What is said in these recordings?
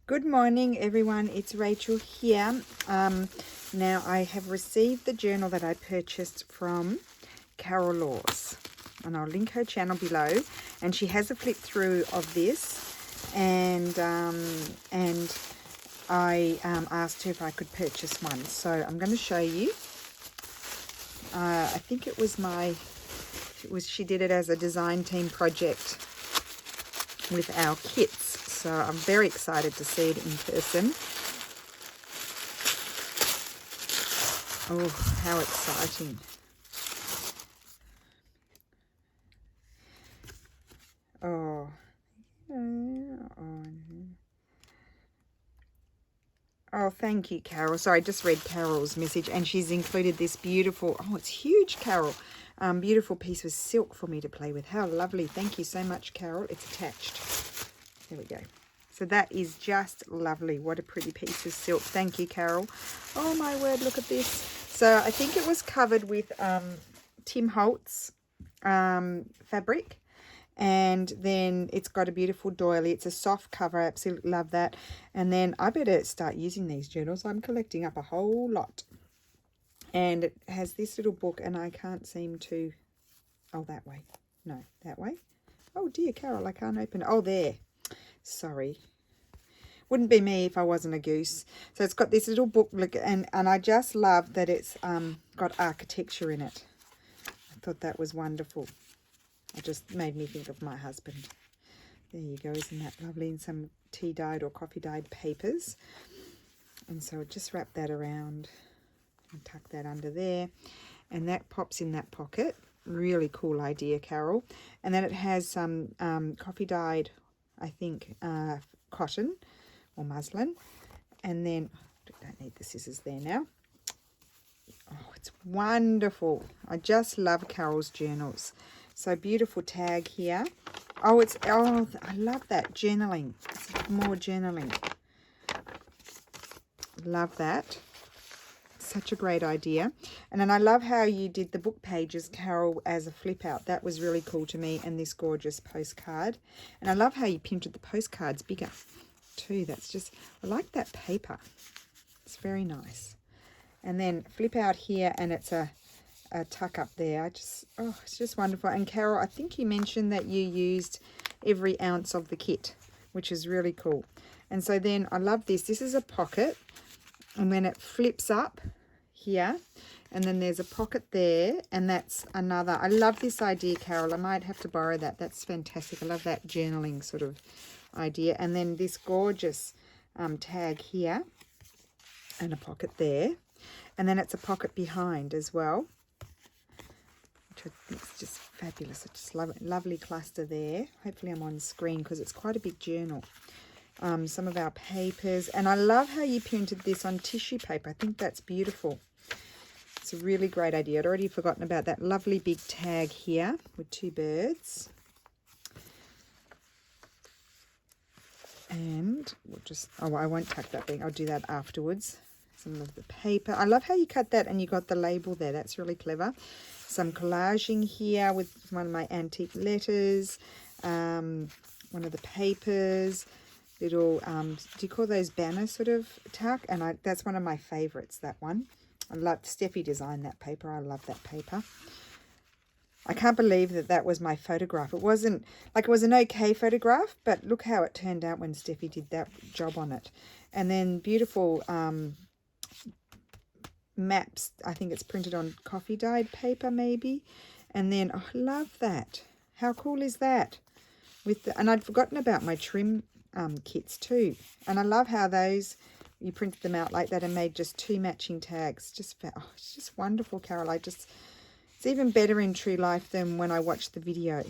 Good morning, everyone. It's Rachel here. Now, I have received the journal that I purchased from Carol Laws, and I'll link her channel below. And she has a flip through of this, and I asked her if I could purchase one. So I'm going to show you. I think she did it as a design team project with our kits. So I'm very excited to see it in person. Oh, how exciting. Oh, thank you, Carol. Sorry, I just read Carol's message, and she's included this beautiful, oh, it's huge, Carol, beautiful piece of silk for me to play with. How lovely. Thank you so much, Carol. It's attached. There we go. So that is just lovely. What a pretty piece of silk. Thank you, Carol. Oh, my word, look at this. So I think it was covered with Tim Holtz fabric. And then it's got a beautiful doily. It's a soft cover. I absolutely love that. And then I better start using these journals. I'm collecting up a whole lot. And it has this little book, and I can't seem to... Oh, that way. No, that way. Oh, dear, Carol, I can't open it. Oh, there. Sorry. Wouldn't be me if I wasn't a goose. So it's got this little book, and I just love that it's got architecture in it. I thought that was wonderful. It just made me think of my husband. There you go. Isn't that lovely? In some tea dyed or coffee dyed papers. And so just wrap that around and tuck that under there. And that pops in that pocket. Really cool idea, Carol. And then it has some coffee dyed, I think, cotton or muslin. And then, I don't need the scissors there now. Oh, it's wonderful. I just love Carol's journals. So beautiful tag here. Oh, I love that journaling. It's more journaling. Love that. Such a great idea. And then I love how you did the book pages, Carol, as a flip out. That was really cool to me. And this gorgeous postcard. And I love how you printed the postcards bigger too. That's just, I like that paper. It's very nice. And then flip out here, and it's a tuck up there. It's just wonderful. And Carol, I think you mentioned that you used every ounce of the kit, which is really cool. And so then I love this. This is a pocket, and then it flips up here, and then there's a pocket there, and that's another. I love this idea, Carol. I might have to borrow that. That's fantastic. I love that journaling sort of idea. And then this gorgeous tag here, and a pocket there, and then it's a pocket behind as well. It's just fabulous. I just love it. Lovely cluster there. Hopefully I'm on screen because it's quite a big journal. Some of our papers. And I love how you printed this on tissue paper. I think that's beautiful. It's a really great idea. I'd already forgotten about that lovely big tag here with two birds. And we'll just... Oh, I won't tuck that thing. I'll do that afterwards. Some of the paper. I love how you cut that and you got the label there. That's really clever. Some collaging here with one of my antique letters, one of the papers, little, do you call those banner sort of tuck? And that's one of my favorites, that one. I love, Steffi designed that paper. I love that paper. I can't believe that was my photograph. It wasn't, like, it was an okay photograph, but look how it turned out when Steffi did that job on it. And then beautiful, maps. I think it's printed on coffee dyed paper maybe. And then I love that. How cool is that? And I'd forgotten about my trim kits too. And I love how those, you printed them out like that and made just two matching tags. It's just wonderful, Carol. It's even better in true life than when I watched the video.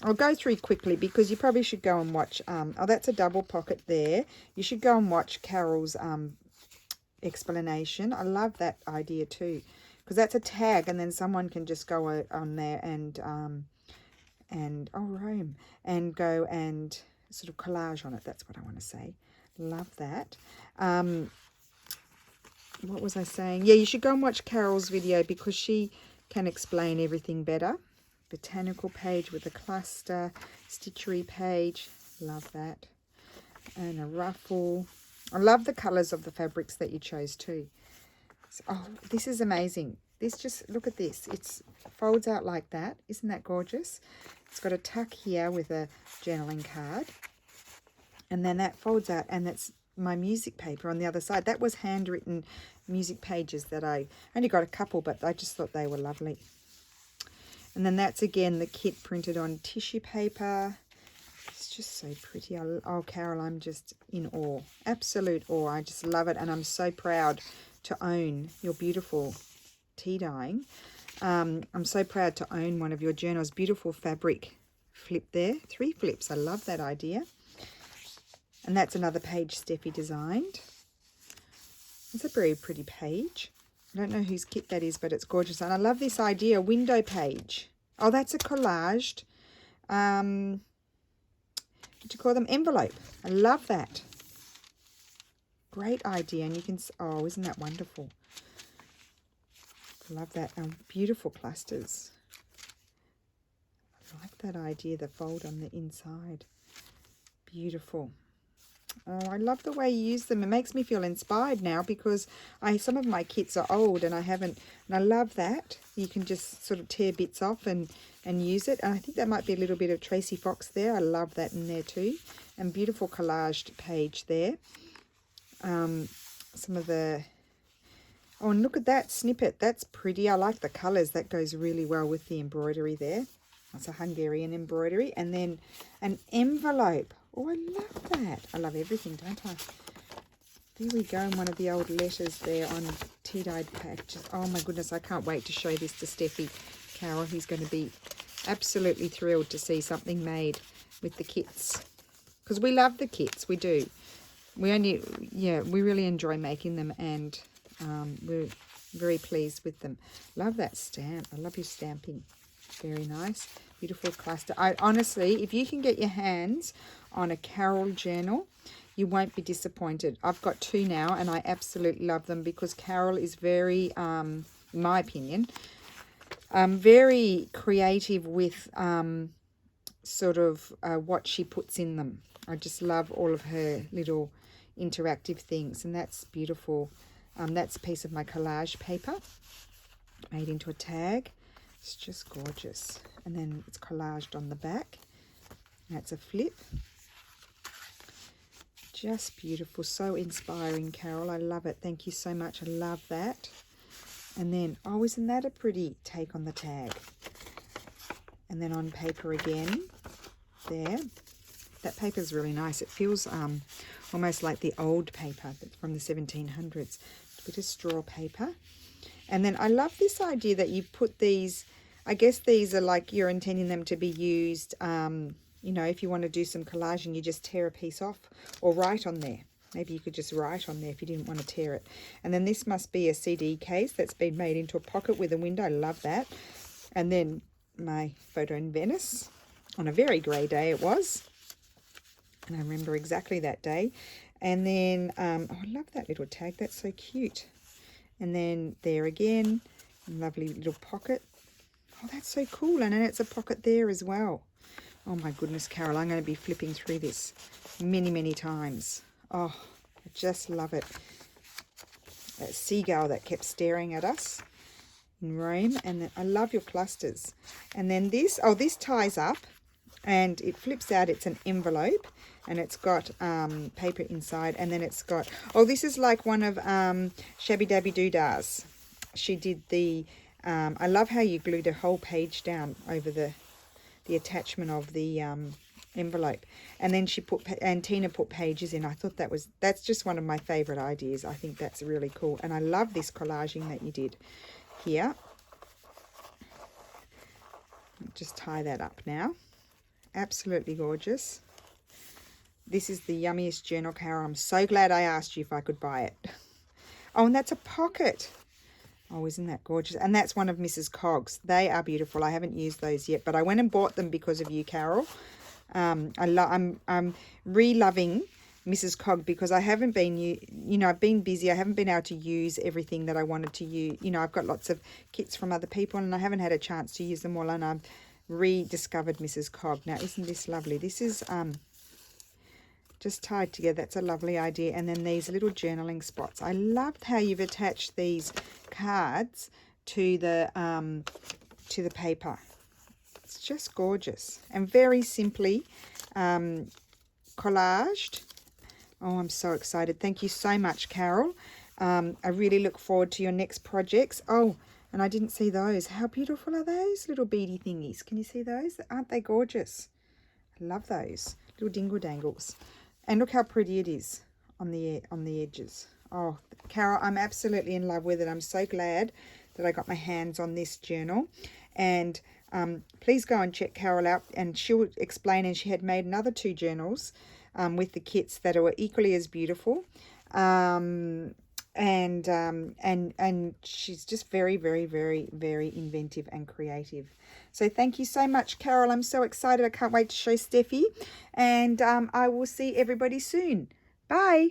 I'll go through quickly because you probably should go and watch. Oh, that's a double pocket there. You should go and watch Carol's explanation. I love that idea too, because that's a tag, and then someone can just go on there and Rome, and go and sort of collage on it. That's what I want to say. Love that. What was I saying? Yeah, you should go and watch Carol's video because she can explain everything better. Botanical page with a cluster, stitchery page. Love that. and a ruffle. I love the colours of the fabrics that you chose too. So, oh, this is amazing. This just, look at this. It folds out like that. Isn't that gorgeous? It's got a tuck here with a journaling card. And then that folds out, and that's my music paper on the other side. That was handwritten music pages that I only got a couple, but I just thought they were lovely. And then that's again the kit printed on tissue paper. It's just so pretty. Oh, Carol, I'm just in awe. Absolute awe. I just love it, and I'm so proud to own your beautiful tea dyeing. I'm so proud to own one of your journals. Beautiful fabric flip there. 3 flips. I love that idea. And that's another page Steffi designed. It's a very pretty page. I don't know whose kit that is, but it's gorgeous. And I love this idea, window page. Oh, that's a collaged, what do you call them? Envelope. I love that. Great idea. And you can, oh, isn't that wonderful? Love that. Beautiful clusters. I like that idea, the fold on the inside. Beautiful. Oh, I love the way you use them. It makes me feel inspired now because some of my kits are old and I haven't, and I love that. You can just sort of tear bits off and use it. And I think that might be a little bit of Tracy Fox there. I love that in there too. And beautiful collaged page there. Some of the, oh, and look at that snippet. That's pretty. I like the colours. That goes really well with the embroidery there. That's a Hungarian embroidery. And then an envelope. Oh, I love that. I love everything, don't I? There we go, in one of the old letters there on tea-dyed packages. Oh, my goodness, I can't wait to show this to Steffi. Carol, he's going to be absolutely thrilled to see something made with the kits. Because we love the kits, we do. We really enjoy making them, and we're very pleased with them. Love that stamp. I love your stamping. Very nice. Beautiful cluster. I honestly, if you can get your hands on a Carol journal, you won't be disappointed. I've got 2 now, and I absolutely love them because Carol is very, in my opinion, very creative with sort of what she puts in them. I just love all of her little interactive things, and that's beautiful. That's a piece of my collage paper made into a tag. It's just gorgeous. And then it's collaged on the back. That's a flip. Just beautiful. So inspiring, Carol. I love it. Thank you so much. I love that. And then, oh, isn't that a pretty take on the tag? And then on paper again. There. That paper is really nice. It feels almost like the old paper from the 1700s. A bit of straw paper. And then I love this idea that you put these, I guess these are like you're intending them to be used, you know, if you want to do some collaging, you just tear a piece off or write on there. Maybe you could just write on there if you didn't want to tear it. And then this must be a CD case that's been made into a pocket with a window. I love that. And then my photo in Venice on a very grey day it was. And I remember exactly that day. And then, oh, I love that little tag. That's so cute. And then there again, lovely little pocket. Oh, that's so cool. And then it's a pocket there as well. Oh my goodness, Carol, I'm going to be flipping through this many, many times. Oh, I just love it. That seagull that kept staring at us in Rome. And then I love your clusters. And then this, oh, this ties up and it flips out. It's an envelope. And it's got paper inside, and then it's got, oh, this is like one of Shabby Dabby Doodah's. She did the, I love how you glued a whole page down over the attachment of the envelope. And then she put, and Tina put pages in. I thought that's just one of my favourite ideas. I think that's really cool. And I love this collaging that you did here. Just tie that up now. Absolutely gorgeous. This is the yummiest journal, Carol. I'm so glad I asked you if I could buy it. Oh, and that's a pocket. Oh, isn't that gorgeous? And that's one of Mrs. Cogg's. They are beautiful. I haven't used those yet, but I went and bought them because of you, Carol. I'm re-loving Mrs. Cogg because I haven't been, you know, I've been busy. I haven't been able to use everything that I wanted to use. You know, I've got lots of kits from other people and I haven't had a chance to use them all. And I've rediscovered Mrs. Cogg. Now, isn't this lovely? This is just tied together. That's a lovely idea. And then these little journaling spots. I loved how you've attached these cards to the paper. It's just gorgeous and very simply collaged. Oh, I'm so excited. Thank you so much, Carol. I really look forward to your next projects. Oh, and I didn't see those. How beautiful are those little beady thingies? Can you see those? Aren't they gorgeous? I love those little dingle dangles. And look how pretty it is on the edges. Oh, Carol, I'm absolutely in love with it. I'm so glad that I got my hands on this journal. And please go and check Carol out, and she'll explain. And she had made another 2 journals with the kits that were equally as beautiful. And she's just very, very, very, very inventive and creative. So thank you so much, Carol. I'm so excited. I can't wait to show Steffi. And I will see everybody soon. Bye.